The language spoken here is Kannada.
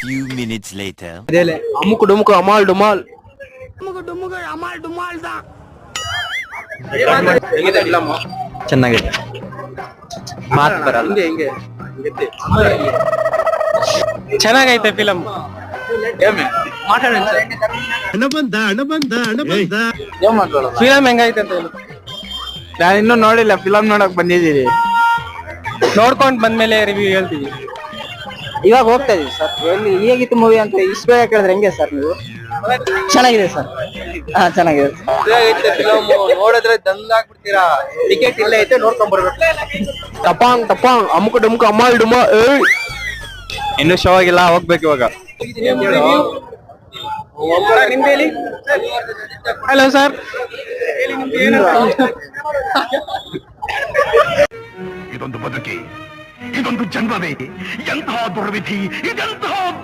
few minutes later. ಅದೇಲೆ ಅಮುಕು ಡುಮುಕು ಅಮಾಲ್ ಡುಮಾಲ್. ಚೆನ್ನಾಗಿದೆ. ಮಾತು ಬರಲ್ಲ. ಚೆನ್ನಾಗೈತೆ ಫಿಲಮ್. ಫಿಲಮ್ ಹೆಂಗೈತೆ ಅಂತ ಹೇಳು. ನಾನು ಇನ್ನೂ ನೋಡಿಲ್ಲ, ಫಿಲಮ್ ನೋಡಕ್ ಬಂದಿದ್ದೀರಿ. ನೋಡ್ಕೊಂಡ್ ಬಂದ್ಮೇಲೆ ರಿವ್ಯೂ ಹೇಳ್ತೀವಿ. ಇವಾಗ ಹೋಗ್ತಾ ಇದೀವಿ ಸರ್. ಎಲ್ಲಿ ಹೇಗಿತ್ತು ಮೂವಿ ಅಂತ ಇಷ್ಟು ಬೇಗ ಕೇಳಿದ್ರೆ ಹೆಂಗೆ ಸರ್ ನೀವು? ಚೆನ್ನಾಗಿದೆ ಸರ್. ಹಾ, ಚೆನ್ನಾಗಿದೆ. ನೋಡಿದ್ರೆ ದಂದಾಗ್ಬಿಡ್ತೀರಾ. ಟಿಕೆಟ್ ಇಲ್ಲೇ ಐತೆ, ನೋಡ್ಕೊಂಡ್ ಬರ್ಬೇಕು. ಟಪಾಂಗ್ ಟಪಾಂಗ್ ಅಮುಕು ಡುಮುಕು ಅಮಾಲ್ ಡುಮಾ. ಇನ್ನು ಶೋ ಆಗಿಲ್ಲ, ಹೋಗ್ಬೇಕು ಇವಾಗ. Hello sir. ಇದೊಂದು ಬದುಕಿ, ಇದೊಂದು ಜನ್ಮವೇ, ಎಂತಹ ದುರ್ವಿಧಿ, ಇದೆಂತಹ